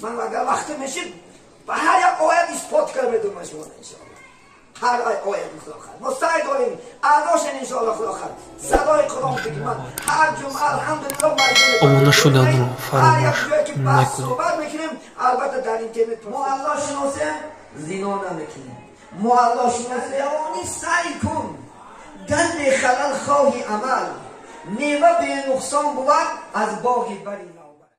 من اگر وقت میشید و هر یک آیت اثبات کنم بدون شما انشاءالله. هر آیت خدا خواهد ما سعی داریم اعضاشن انشاءالله خدا خواهد صدای قرآن بگیم. من هر جمعه الحمدلله Omona شدن رو هر یک فراموش جایی که بحث نکنید. صحبت میکنیم البته در اینترنت ما الله شناسه زنا نمیکنیم. ما الله شناسه یعنی سعی کن گند خلل خواهی عمل میوه به نقصان بود از باغی بری نوبر.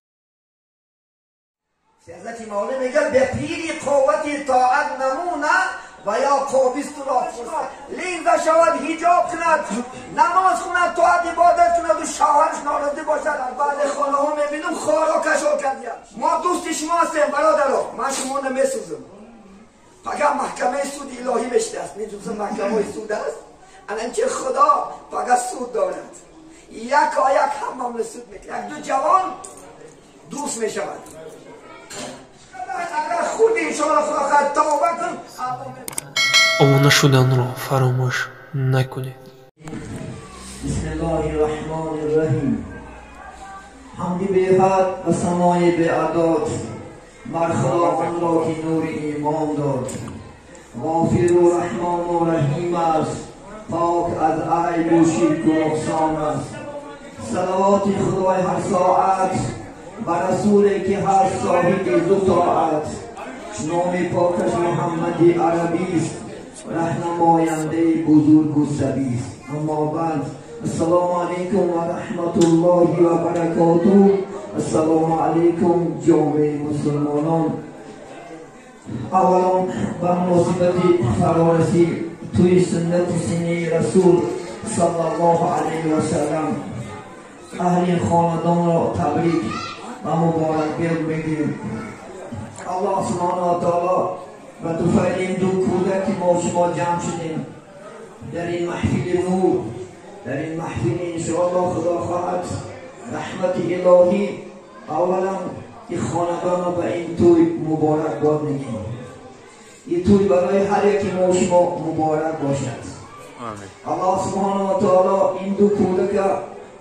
حضرت مولا میگه به پیری قوت طاعت نمونه و یا قابیست را فرصت لینزه شود حجاب کند نماز کند طاعت عبادت کند و شوهرش ناراضی باشد. بعد خانه ها میبینم خارا کشا کردیم. ما دوست شما هستیم برادرها. من شما نمیسوزم. فقط محکمه سود الهی بشته است. میدونم محکمه سود است. الان چه خدا فقط سود دارد. یک هم سود میکنه. یک دو جوان دوست میشود. اگر خود انشاءالله خدا خواهد توبه کن. Omona شدن رو فراموش نکنید. بسم الله الرحمن الرحیم. حمدی به حد و سمای به عداد مر خداوند را که نور ایمان داد. غافر و رحمان و رحیم است پاک از عیب و شرک و نقصان است. صلوات خدای هر ساعت بر رسولی که هر صاحب عز و طاعت. نام پاکش محمدی عربی است رهنماینده بزرگ و سبی است. اما بعد السلام علیکم و رحمت الله و برکاته. السلام علیکم جامعه مسلمانان. اولا به مناسبت فرارسی توی سنت سینه رسول صلی الله علیه و سلم اهل خاندان را تبریک و مبارکباد میگیم. الله سبحانه و تعالی و توفیق این دو کودک که ما شما جمع شدیم در این محفل نور، در این محفل انشاءالله خدا خواهد رحمت الهی اولا این خاندان را به این توی مبارکباد میگیم. این توی برای هر یکی ما شما مبارک باشد. الله سبحانه و تعالی این دو کودک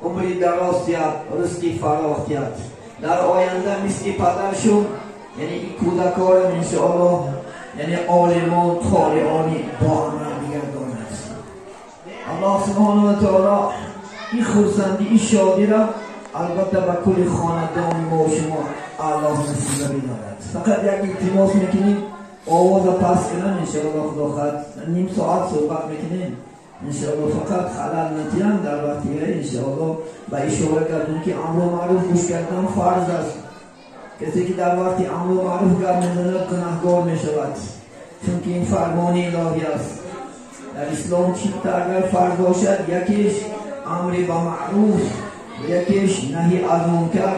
عمری دراز کرد، رزقی فراخ کرد. در آینده مثل پدرشون یعنی این کودکان را انشاءالله یعنی عالمان قارئانی با عمل بگرداند. الله سبحانه و تعالی این خرسندی این شادی را البته به کل خاندان ما و شما الله نصیب بدارد. فقط یک التماس میکنیم آواز پس کنن انشاءالله خدا خواهد نیم ساعت صحبت میکنیم انشاءالله فقط خلل نتیم در وقتی انشاءالله به اشاره کردن که امر معروف گوش کردن فرض است. کسی که در وقتی امر معروف گپ میزند گناهگار میشود چون که این فرمان الهی است. در اسلام چیتا اگر فرض باشد یکیش امر به معروف و یکیش نهی از منکر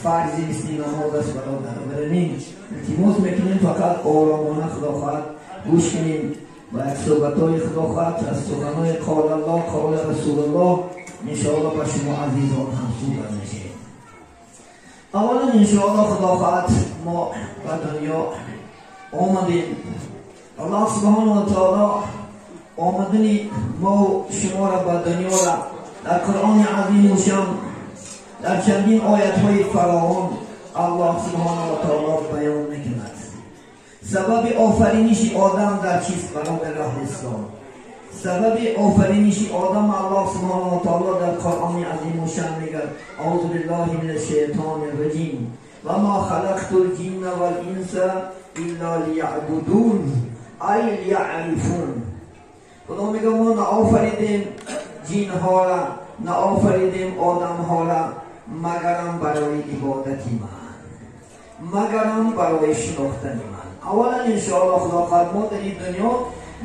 فرضی مثل نماز است برادر. برنین التماس میکنیم فقط آرامانه خدا خواهد گوش کنیم و یک صحبتهای خدا خواهد از سخنهای قال الله قال رسول الله انشاءالله به شما عزیزان هم صحبت میشه. اولا انشاءالله خدا خواهد ما به دنیا آمدیم. الله سبحانه و تعالی آمدنی ما شما را به دنیا را در قرآن عظیم و شان در چندین آیت های فراوان الله سبحانه و تعالی بیان میکند. سبب آفرینش آدم در چیست؟ برابر راه اسلام. سبب آفرینش آدم الله سبحانه و تعالی در قرآن عظیم و شان میگه اعوذ بالله من الشیطان الرجیم و ما خلقت الجن والانس الا لیعبدون ای لیعرفون. خدا میگه ما نآفریدیم جن ها را نآفریدیم آدم ها را مگرم برای عبادتی من، مگرم برای شناختن من. اولا انشاءالله خدا خواهد ما در این دنیا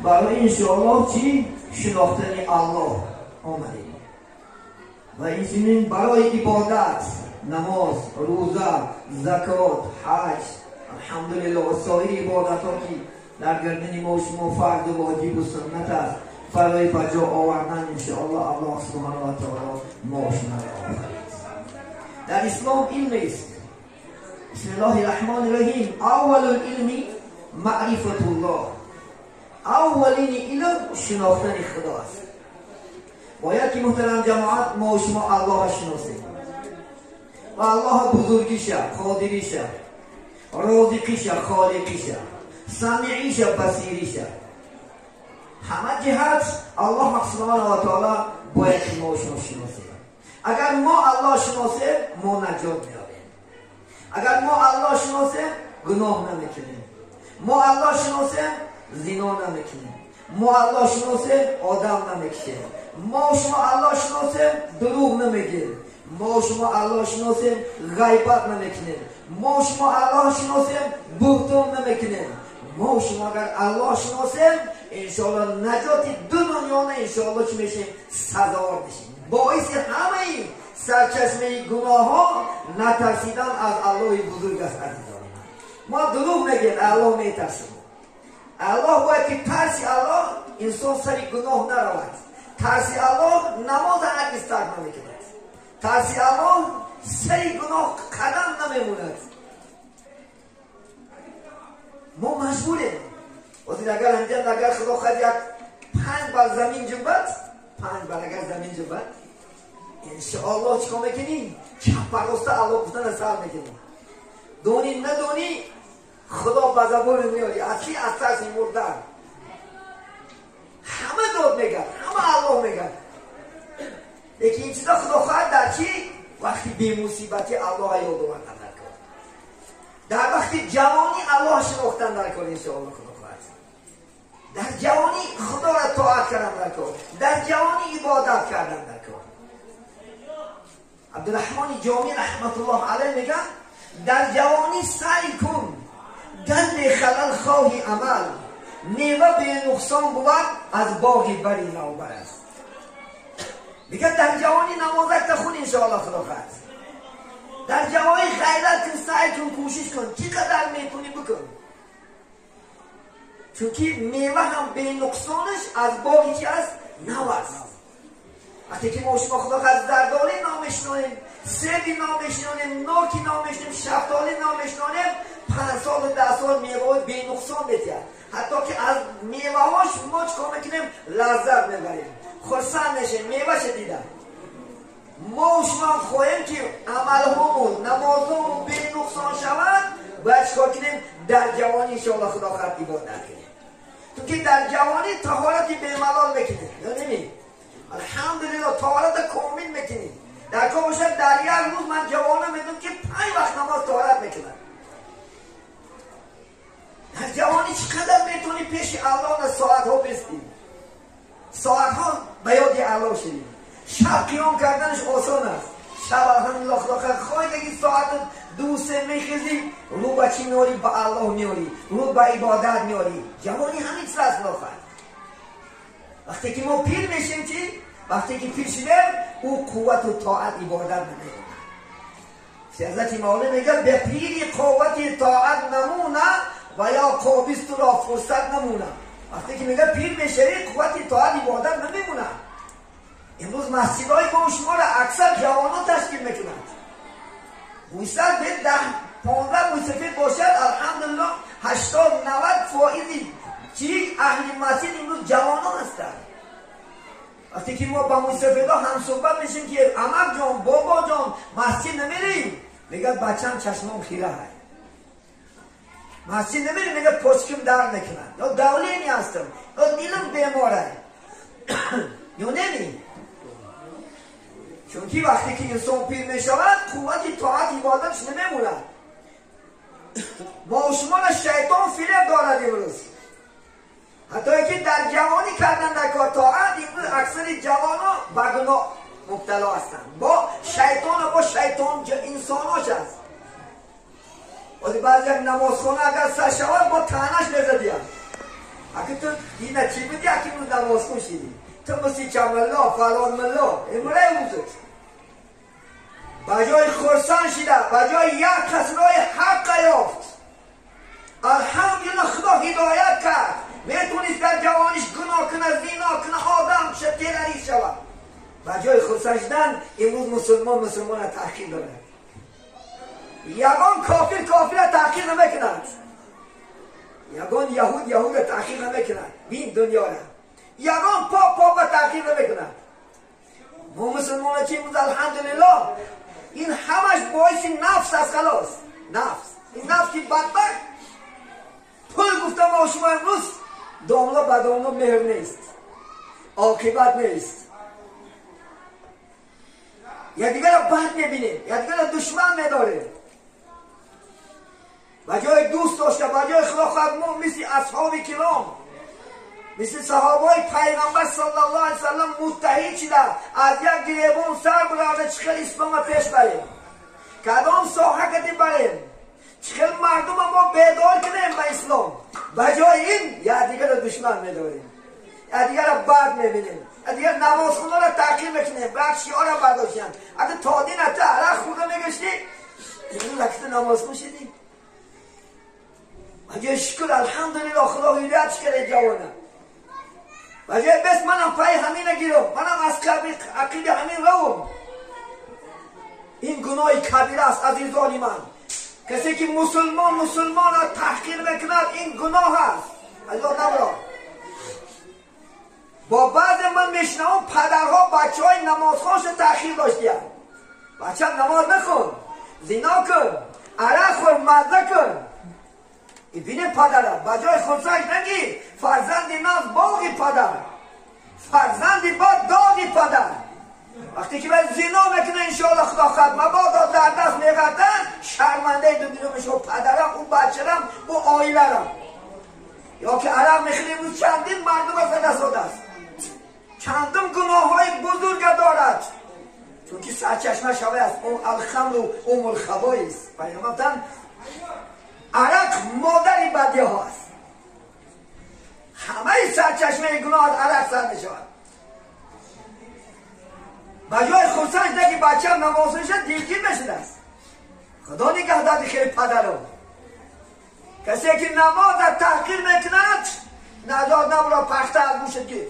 برای انشاءالله چی؟ شناختن الله آمدیم و این برای عبادت نماز، روزه، زکات، حج الحمدلله و سایر عبادت ها که در گردن ما شما فرض و واجب و سنت است برای بجا آوردن انشاءالله الله سبحانه و تعالی ما شما را آفرید. در اسلام علم است. بسم الله الرحمن الرحیم. اول العلم معرفت الله. اولین علم شناختن خدا است. باید که محترم جماعت ما و شما الله شناسیم و الله بزرگیشه، قادریشه رازقیشه، خالقیشه، سمیعیشه، بصیریشه. همه جهت الله سبحانه و تعالی باید که ما شناسیم. اگر ما الله شناسیم ما نجات می‌یابیم. اگر ما الله شناسیم گناه نمیکنیم. ما الله شناسیم زنا نمیکنیم. ما الله شناسیم آدم نمیکشیم. ما شما الله شناسیم دروغ نمیگیم. ما شما الله شناسیم غیبت نمیکنیم. ما شما الله شناسیم بهتان نمیکنیم. ما شما اگر الله شناسیم انشاءالله نجات دو دنیا نه انشاءالله چی میشیم؟ سزاوار میشیم. باعث همه این سرچشمه گناه ها نترسیدن از الله بزرگ است عزیزان. ما دروغ میگیم الله میترسیم. الله باید که ترسی الله انسان سری گناه نرود. ترسی الله نماز هرگز ترک نمیکند. ترسی الله سری گناه قدم نمیموند. ما مجبوریم. اگر اینجا اگر خدا خواهد یک 5 بار زمین جنبد، 5 بار اگر زمین جنبد انشاءالله چیکار میکنیم؟ چپ پرسته الله گفتن سر میکنیم. دونی ندونی خدا به زبان میاری اصلی از ترس مردن. همه داد میگن، همه الله میگن. لیکن این چیزا خدا خواهد در چی؟ وقتی بی مصیبتی الله یاد آوردن در کار. در وقتی جوانی الله شناختن در کار انشاءالله خدا خواهد. در جوانی خدا را طاعت کردن در کار. در جوانی عبادت کردن در کار. عبدالرحمن جامی رحمت الله علیه میگن در جوانی سعی کن گند خلل خواهی عمل میوه به نقصان بود از باغی بری نوبر است. میگه در جوانی نمازک تخون انشاءالله خدا خواهد. در جوانی خیرت کن، سعی کن، کوشش کن، چقدر میتونی بکن. چونکه میوه هم به نقصانش از باغی چی است؟ نو است. وقتی که ما شما خدا خواهد زردالی نامشنونیم، سیبی نامشنونیم، ناکی نامشنونیم، شفتالی نامشنونیم 5 سال و 10 سال میوه به نقصان بتید. حتی که از میوه هاش ما چکار میکنیم؟ لذت میبریم، خرسند میشیم، میوه شدیدن. ما شما خواهیم که عمل همون نمازمون به نقصان شود باید چکار کنیم؟ در جوانی انشاءالله خدا خواهد عبادت کنیم. تو که در جوانی طهارتی به ملال میکنیم یا نمیم؟ الحمدلله طهارت کامل میکنیم. در کار باشد در یک روز من جوانم میدونم که 5 وقت نماز طهارت میکنم. در جوانی چقدر میتونی پیش الله ساعت ها بستی، ساعت ها به یاد الله شدیم. شب قیام کردنش آسان است. شب الحمدلله خدا خواهی اگه ساعت 2-3 میخیزی رو به چی میاری؟ به الله میاری، رو به عبادت میاری. جوانی همین چیز است خدا. وقتی که ما پیر میشیم چی؟ وقتی که پیر شدیم او قوت و طاعت عبادت نمیکنه. حضرت مولانا میگه به پیری قوت طاعت نمونه و یا قابیست را فرصت نمونه. وقتی که میگه پیر میشوی قوت طاعت عبادت نمیمونه. امروز مسجدهای ما شما را اکثر جوانان تشکیل میکنند. موسیقی به 10-15 موسیقی باشد الحمدلله 80-90% چی اهل مسجد امروز جوانان هستند. وقتی که ما با موسیقی‌ها هم صحبت میشیم که عمر جان، بابا جان مسجد نمیریم، میگه بچه‌م چشمم خیره های. مسجد نمیریم میگه پشکم در میکنن یا دولینی هستم یا دیلم بیماره یا نمی. چونکه وقتی که انسان پیر میشود قوت طاعت عبادتش نمیموند. با شما شیطان فریب دارد امروز. حتی که در جوانی کردن در کار طاعت امروز اکثر جوانان به گناه مبتلا هستند. با شیطان و با شیطان انساناش هست. ولی بعضی یک نمازخانه اگر سر شود با تنش بزدیم. اگه تو دینا چی بودی اگه نو نماز کن شدی تو مثل چملا فلان ملا امره اوزد بجای خرسان شده بجای یک کسرای حق یافت. الحمدلله خدا هدایت کرد. میتونست در جوانش گناه کنه، زنا کنه، آدم شه، تروریست شود. بجای خرسان شدن امروز مسلمان تحقیر داره. یگان کافر را تحقیر نمیکنند. یگان یهود را تحقیر نمیکنند. بین دنیا را یگان پاپ را تحقیر نمیکنند. ما مسلمان چی بود الحمدلله این همش باعث نفس است. خلاص نفس این نفس که بدبخت پول گفتم آقا شما امروز داملا به داملا مهر نیست، عاقبت نیست. یکدیگر را بد میبینیم، یکدیگر را دشمن میداریم. بجای دوست داشته، بجای خدا خواهد ما مثل اصحاب کرام، مثل صحابای پیغمبر صلی الله علیه وسلم متحد شده از یک گریبان سر برده چخل اسلام پیش بریم، کدام ساحه کدی بریم، چخل مردم ما بیدار کنیم به اسلام. بجای این یکدیگر را دشمن میداریم، یکدیگر را بد میبینیم، یکدیگر نماز خونه را تحقیر میکنیم، بعد شیعه را برداشتیم. اگه تا دین حتی عرق خورده میگشتی اینو لکت نماز خون شدی. بجای شکر الحمدلله خدا هدایت کرده جوانه. بجای بس منم پای همین گیرم، منم از عقید همین روم. این گناه کبیره است عزیزان من. کسی که مسلمان را تحقیر میکند این گناه است. عزیزان نبرا با بعض من میشنم پدرها بچه های نمازخوانش تحقیر داشتیم. بچه نماز نخون، زنا کن، عرق خور، مزه کن. این بینه پدره بجای خونسش نگی فرزندی ناز باقی پدر، فرزندی با داغی پدر. وقتی که باید زنا میکنه انشاءالله خدا خواهد مبادا در دست میگردن شرمنده دو میشه پدرم، اون بچرم، اون آیلرم. یا که عرب میخوری بود چندین مردم از دست است، چندم گناه های بزرگ دارد، چون که سرچشمه شبه است. اون الخمر و ام الخبائث پیغمبرتن عرق مادری بدیه هاست. همه سرچشمه گناه عرق سر میشود. بجای خودسنش نگی بچه هم نمازش دیلگیر میشده است. خدا نگه داده خیلی پدرم. کسی که نماز را تحقیر میکند نجات نبرا پخته از گوشت گیر.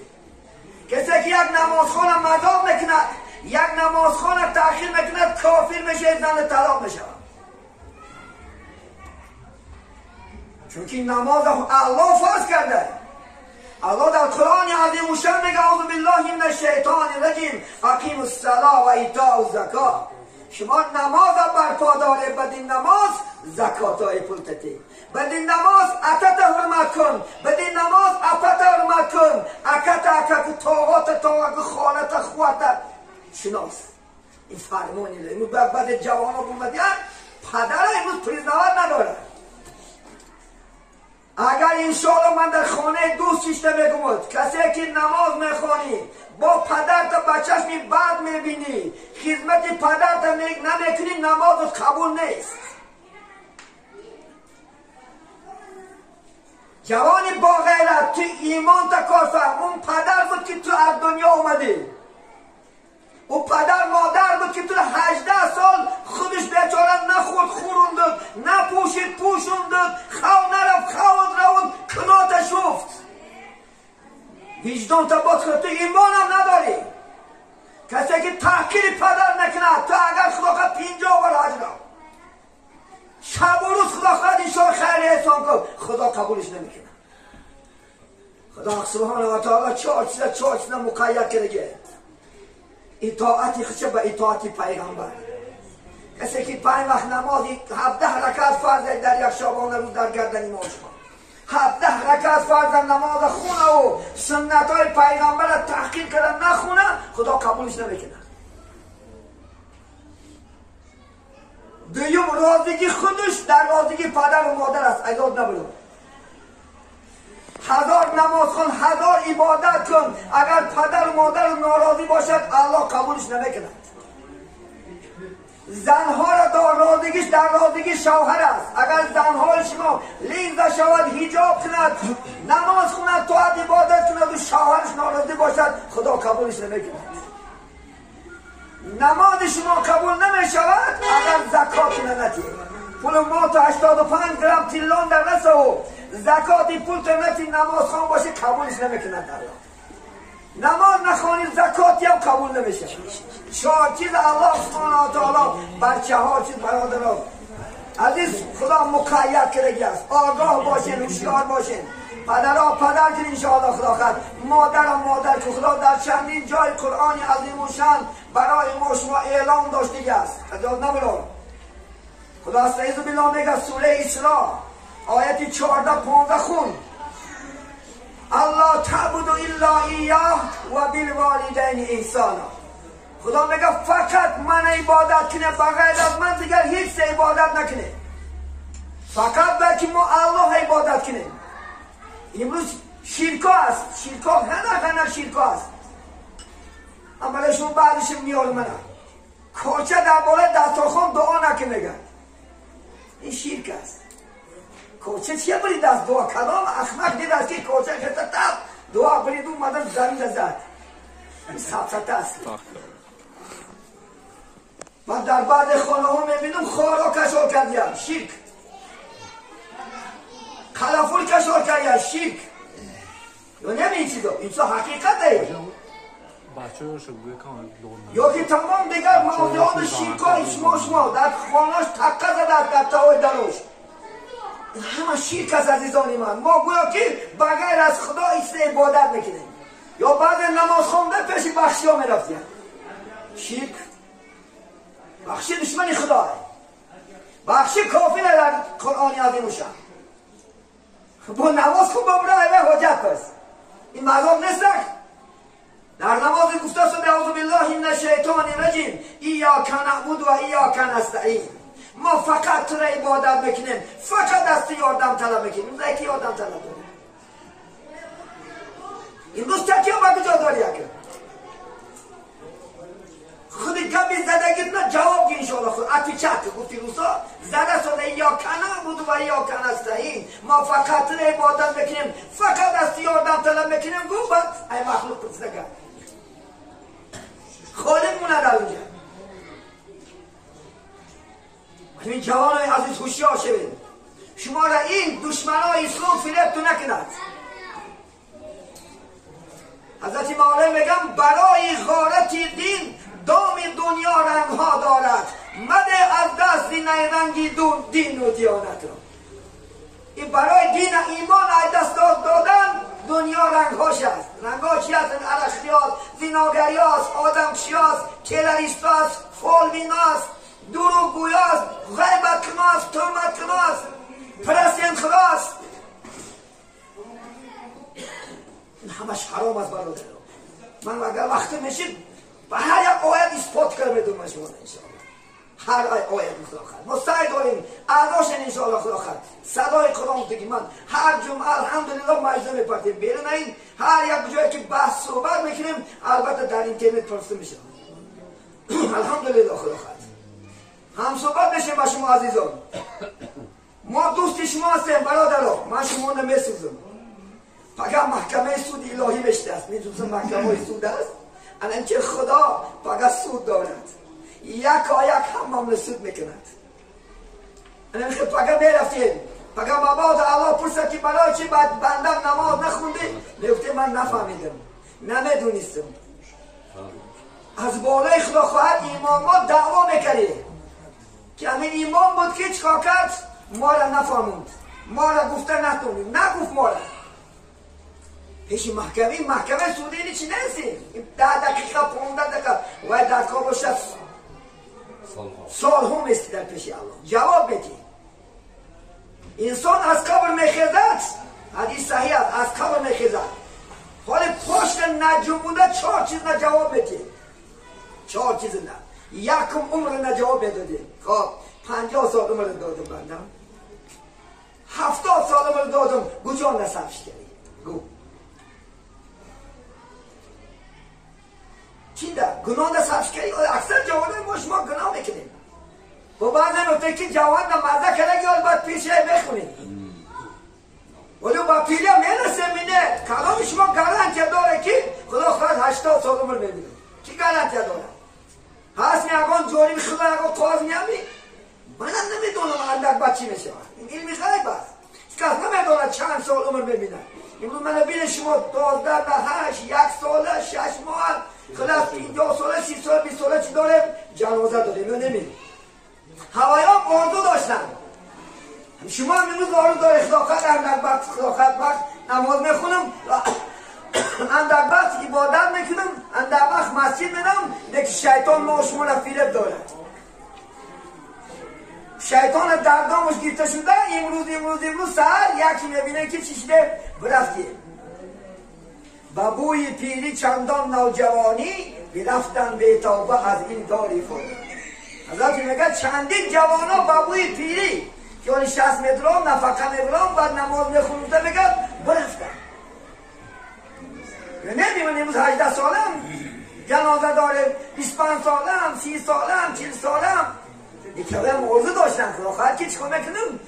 کسی که یک نمازخوان مذاق میکند، یک نمازخوان تحقیر میکند کافر میشه، زن طلاق میشود. چون که نماز الله فرض کرده. الله در قرآن عظیم و شان میگه اعوذ بالله من الشیطان الرجیم اقیموا الصلاة و ایتاء الزکات. شما نماز برپا داره، بدین نماز زکات های پولتتی، بدین نماز عتت حرمت کن، بدین نماز عفت حرمت کن، عکت طاقات خانت خوات شناس. این فرمانی له اینو بعد جوان ها بومدیان پدر امروز پریزنوات نداره. اگر انشاءالله من در خانه دوست چیشته میگمد کسی که نماز میخوانی با پدر تا بچهش می بد میبینی، خدمت پدر تا نمیکنی، نمازت قبول نیست. جوانی با غیرت تو ایمان تا کار فهم، اون پدر بود که تو از دنیا اومدی، او پدر مادر بود که تو 18 سال خودش بیچاره نخورد خوروندد، نپوشید پوشوندد، خو نرفت خواد روند کنات شفت. وجدان تا باز خود تو ایمان هم نداری. کسی که تحقیر پدر نکنه تو اگر خدا خواهد 50 بار حج را شب و روز خدا خواهد انشاء خیر احسان کن، خدا قبولش نمیکنه. خدا سبحانه و تعالی چهار چیزا مقید کرده. اطاعتی خچه به اطاعتی پیغمبر. کسی که 5 وقت نمازی 17 رکعت فرض در یک شبانه روز در گردن ما شما 17 رکعت فرض نماز خونه و سنت های پیغمبر را تحقیر کردن نخونه، خدا قبولش نمیکنه. دویم راضیگی خودش در راضیگی پدر و مادر است. ایجاد نبرو 1000 نماز کن، 1000 عبادت کن، اگر پدر و مادر ناراضی باشد الله قبولش نمیکند. زنها را در راضیگیش در راضیگی شوهر است. اگر زنهای شما لیزه شود، حجاب کند، نماز کند، طاعت عبادت کند و شوهرش ناراضی باشد خدا قبولش نمیکند. نماز شما قبول نمیشود اگر زکات ندهید. پول ما تا 85 گرم تیلان در دست و زکاتی پول تنتی نماز خوان باشه قبولش نمیکند الله. نماز نخوانی زکاتی هم قبول نمیشه. 4 چیز الله سبحانه و تعالی بر 4 چیز برادران عزیز خدا مقید کرده است. آگاه باشین، هوشیار باشین. پدرها پدر که انشاءالله خدا خواهد، مادر مادر که خدا در چندین جای قرآن عظیم و شان برای ما شما اعلام داشته است. اجازه نبرو خدا استعیذ بالله میگه سوره اسراء آیت 14 15 خون الله تعبدوا الا ایاه و بالوالدین احسانا. خدا میگه فقط من عبادت کنه، بغیر از من دیگر هیچ عبادت نکنه. فقط بلکه ما الله عبادت کنه. امروز شرکا است، شرکا غنا شرکا است. اولشون بعدش میارم منم کوچه در بالا دسترخوان دعا نکنه میگن این شرک است. کوچه چیه برید از دعا؟ کلام احمق دید است که کوچه خطه تب دعا برید اومدن زمین زد. این سبسته است. من در بعد خانه ها میبینم خارا کشار کردیم شرک، کلافول کشار کردیم شرک. یا نمی چیزا این چیزا حقیقته یا که تمام دیگر موضوعات شرکای شما در خانهاش تقه زده در تاوی دروش. این همه شرک است عزیزانی من. ما گویا که بغیر از خدا ایست عبادت میکنیم یا بعد نماز خونده پیش بخشی ها میرفتیم. شرک بخشی دشمنی خدا ہے، بخشی کافی ہے در قرآن عظیمشان. با نماز خوب ببرای به حجت پس این مذاب نیست. در نماز گفته شده اعوذ بالله من الشیطان الرجیم ایاک نعبد و ایاک نستعین. ما فقط تو را عبادت میکنیم، فقط از تو یاردم طلب میکنیم. امروز یکی یاردم طلب داریم. امروز چکی ها با کجا داری اکر خودی کمی زدگیت نه جواب گی انشاءالله خود اتی چک گفتی روسا زده شده ایاک نعبد و ایاک نستعین. ما فقط تو را عبادت میکنیم، فقط از تو یاردم طلب میکنیم. گو بس ای مخلوق پرسنگه خالق مونه در اونجا. این جوان های عزیز خوشیار شوید. شما را این دشمن های اسلام فریب تو نکند. حضرت مولا میگم برای غارت دین دام دنیا رنگ ها دارد، مده از دست رنگی دین و دیانت را. این برای دین ایمان از دست دادن دنیا رنگ هاش است. رنگ ها چی هست؟ عرشقی هست، زناگری هست، آدمکشی هست، تیلریست هست، فالبین هست، دروغ گوی هست، غیبت کنه هست، تهمت کنه هست، پرستین خدا هست. این همش حرام است برادر. من اگر وقت میشید به هر یک آیت اثبات کنم بدون شما انشاءالله. هر آیت خدا خواهد ما سعی داریم اعداشن انشاءالله خدا خواهد صدای قرآن بگیم. من هر جمعه الحمدلله مجزه میپرتیم بیرون این هر یک جایی که بحث صحبت میکنیم البته در اینترنت پرسته میشه. الحمدلله خدا خواهد هم صحبت بشیم با شما عزیزان. ما دوست شما هستیم برادرها. من شما نمیسوزم. فقط محکمه سود الهی بشته است. میدونستم محکمه سود است الان که خدا فقط سود دارد. یک هم سود میکند. الان که فقط میرفتیم فقط مباد الله پرسد که برای چی بندم نماز نخونده؟ میگفته من نفهمیدم، نمیدونستم. از بالای خدا خواهد ایمان ما دعوا میکردیم که همین ایمان بود که چکا کرد ما را نفهموند، ما را گفته نتونیم، نگفت ما را. پیش محکمه سودینی چی نیستیم. 10 دقیقه 15 دقیقه و در کار باشد سال هم است در پیش الله جواب بدی. انسان از قبر میخیزد، حدیث صحیح است، از قبر میخیزد. حالا پشت نجوم بوده 4 چیز نه جواب بدی. 4 چیز نه. یکم عمر نه جواب بدادی. خب 50 سال عمر دادم بندم، 70 سال عمر دادم گوجان نصفش کردی. گو چی ده؟ گناه ده سبش کردی؟ اکثر جوانه ما شما گناه میکنیم. و بعضی نفته که جوان ده مزه کرده یا باید پیشه بخونیم. ولی با پیله میرسه مینه کلام شما گارانتی داره که خدا خواهد 80 سال عمر میبینیم. کی گارانتی داره؟ هست میگن جوری خدا اگه قاز میامی؟ منم نمیدونم اندک بچی میشه. این علمی غیب است. کس نمیدونه چند سال عمر میبینه. امروز من بین شما 12 به 8 1 سال 6 ماه خلاص 50 ساله 30 سال 20 ساله چی داریم؟ جنازه داریم یا نمیدونیم. هوایان آرزو داشتن. شما هم امروز آرزو داره خداخت اندک وقت خداخت وقت نماز میخونم اندک وقت عبادت میکنم اندک وقت مسجد میرم دیگه شیطان ما شما را فریب داره. شیطان دردامش گرفته شده امروز سهر یکی میبینه که چی شده برفتی با بوی پیری چندان نوجوانی برفتن به توبه از این داری خود. حضرت میگه چندین جوانا با بوی پیری که اون 60 مترام نفقه میبرام بعد نماز میخونده میگه برفتن. نمیدونم امروز 18 سالم جنازه داره 25 سالم 30 سالم 40 سالم یکی موضوع داشتن خدا خواهد که چکار میکنم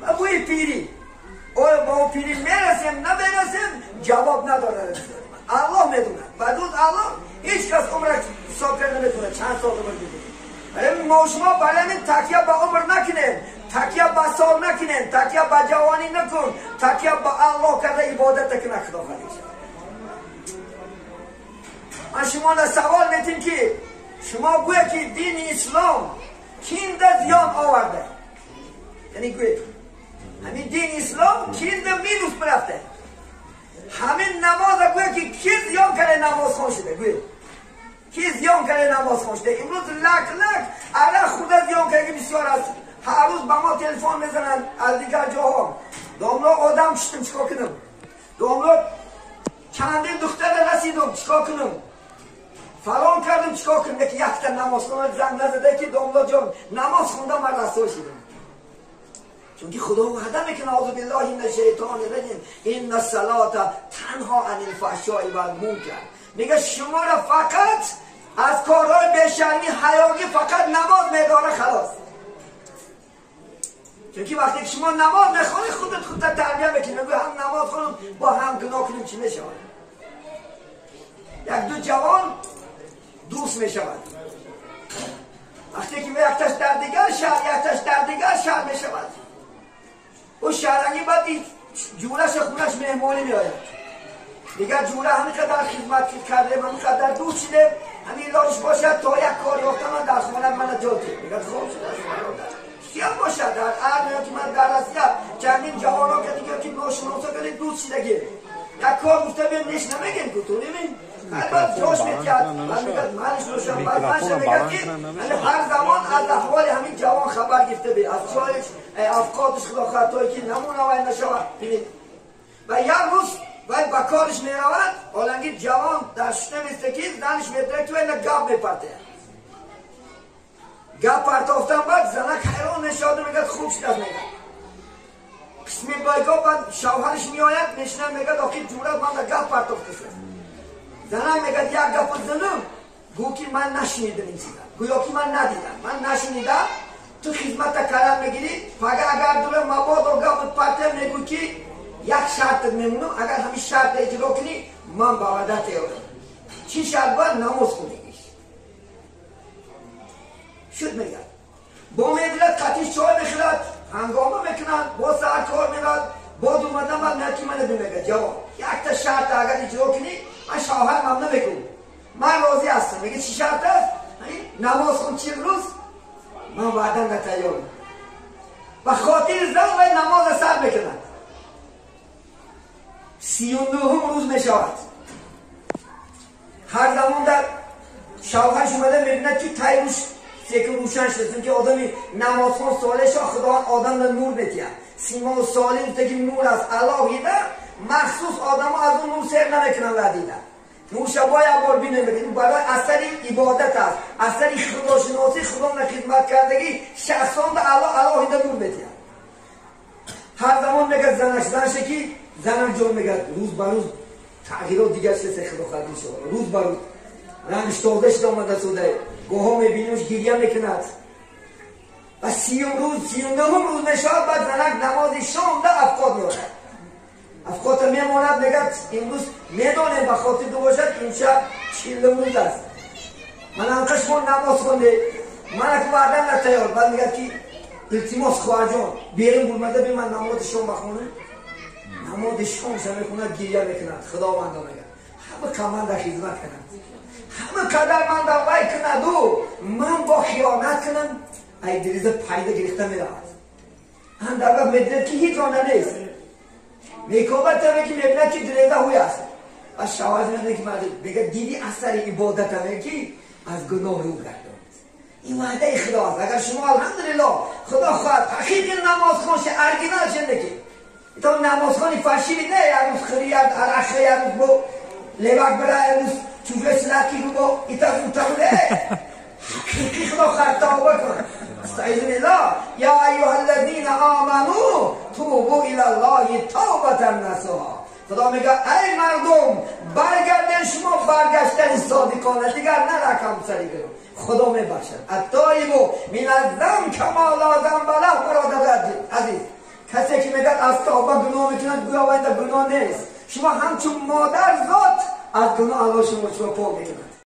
با بوی پیری با پیری میرسیم نمیرسیم جواب نداره الله میدونه بعد روز الله هیچ کس عمرک حساب کرده نمیتونه چند سال عمر دیده ما شما برای تکیه با عمر نکنیم تکیه با سال نکنیم تکیه با جوانی نکن تکیه با الله کرده عبادت کنه خدا خواهد من شما را سوال میتیم که شما گویا که دین اسلام کینده زیان آورده یعنی گویا همین دین اسلام کینده مینوس برفته همین نماز گویا که کی زیان کرده نماز خون شده گویا کی زیان کرده نماز خون شده امروز لک علا خدا زیان کرده بسیار است هر روز با ما تلفن میزنن از دیگر جاها داملا آدم شدم چکا کنم داملا چندین دختر رسیدم چکا کنم فلان کردم چکا کنم که یک تا نماز خونده زنگ نزده که داملا جان نماز خونده من رسول شدم چون که خدا وعده میکنه اعوذ بالله من الشیطان الرجیم ان الصلاة تنها عن الفحشاء والمنکر میگه شما را فقط از کارهای بی‌شرمی حیایی فقط نماز میداره خلاص چون که وقتی شما نماز نخونی خودت تربیت میکنی میگه هم نماز خونم با هم گناه کنیم چی میشه یک دو جوان دوست میشود وقتی که یکتاش در دیگر شهر یکتاش در دیگر شهر میشود او شهرنگی بعد جورش خونش مهمانی میآید دیگر جوره همینقدر خدمت کرده و همینقدر دوست شده همین لاش باشد تا یک کار یافتم من در خونم من جلده دیگر خوب شده کیا باشد در عرب که من در رسیه چندین جوانا که دیگر که ناشناسا کنه دوست شده گیر یک کار گفته بیم نیش نمیگن که تو نمین البته جوش میتید من میگد منش روشن بعد منش میگد که هر زمان از احوال همین جوان خبر گفته بید از جایش افقادش خدا خطایی که نمونه وای نشود و یک روز باید با کارش میرود حالانگی جوان در شده میستکید زنش میتره تو این گاب میپرته گاب پرتافتن بعد زنک حیران نشاده میگد خوب شد از میگد قسمی بایگاه بعد شوهرش میآید میشنه میگد آخی جورت من در گاب پرتافته شد زنک میگد یک گپ زنم گو که من نشنیدم این چیزا گویا که من ندیدم من نشنیدم تو خدمت کلم میگیری فقط اگر دوره مباد و گپ پرته میگو که یک شرط میمونم اگر همین شرط اجرا کنی من با وعده تیارم چی شرط باید نماز کنیش شد میگن با میدلت قطیش چای میخورد هنگامه میکنن با سر کار میرد با دومدن من نکی منه بمیگه جواب یک تا شرط اگر اجرا کنی من شوهر ممنون میکنم من راضی هستم میگه چی شرط است نماز خون 40 روز من وعده نتیارم و خاطر زن باید نماز سر میکنن 39 روز میشود هر زمان در شوهرش اومده میبینه که تایروش سیکل روشن شده که آدمی نمازخوان سالش خدا آدم را نور میتید سیما و سالیم که نور است الهیده مخصوص آدم ها از اون نور سیر نمیکنن ردیده نور شبای عبار بینه میکنن برای اثری عبادت است اثری خداشناسی خدا را خدمت کردگی شخصان به الهیده نور میتید هر زمان میگه زنش که زنم جان میگه روز بر روز تغییرات دیگر چه خدا خواهد میشه روز بر روز رنگش تازه شده آمده سوده گوها میبینیمش گریه میکند و 39 روز میشود بعد زنک نماز شام ده افقاد میارد افقاد میماند میگه امروز میدانیم بخاطر دو باشد این شب 40 روز است من همکش ما نماز خونده من اکو وعده نتیار بعد میگه که التماس خواهر جان بیرون برمده بی من نماز شام بخونه نماز شام شما میکند گریه میکند خداوند میگه همه کمان در خدمت کند همه قدر من در وای کند و من با خیانت کنم ای دریزه پیدا گرفته میرود هم در وقت میدرد که هیچ آنه نیست میکوبت تا بگی میبینه که دریزه هوی است و شواز میده که بگه دیدی اثر عبادت همه که از گناه رو گرداند این وعده خداست. اگر شما الحمدلله خدا خواهد حقیقی نماز خونش ارگینال زندگی تو نماز خونی فرشی نه یه روز خرید عرشه یه روز بو لباک برای یه روز چوبه سلاکی رو بو ایتا بوده حقیقی خدا خواهد توبه کن. استعیذن الله یا ایها الذین آمنو توبوا الی الله توبة نصوحا. خدا میگه ای مردم برگردن شما برگشتن صادقانه دیگر نه رقم سری کنم. خدا میبخشد. التایب من الذنب کما لا ذنب له. برادر عزیز کسی که میگه از توبه گناه میکنند گویا آینده گناه نیست. شما همچون مادر ذات از گناه الله شما پاک میکنند.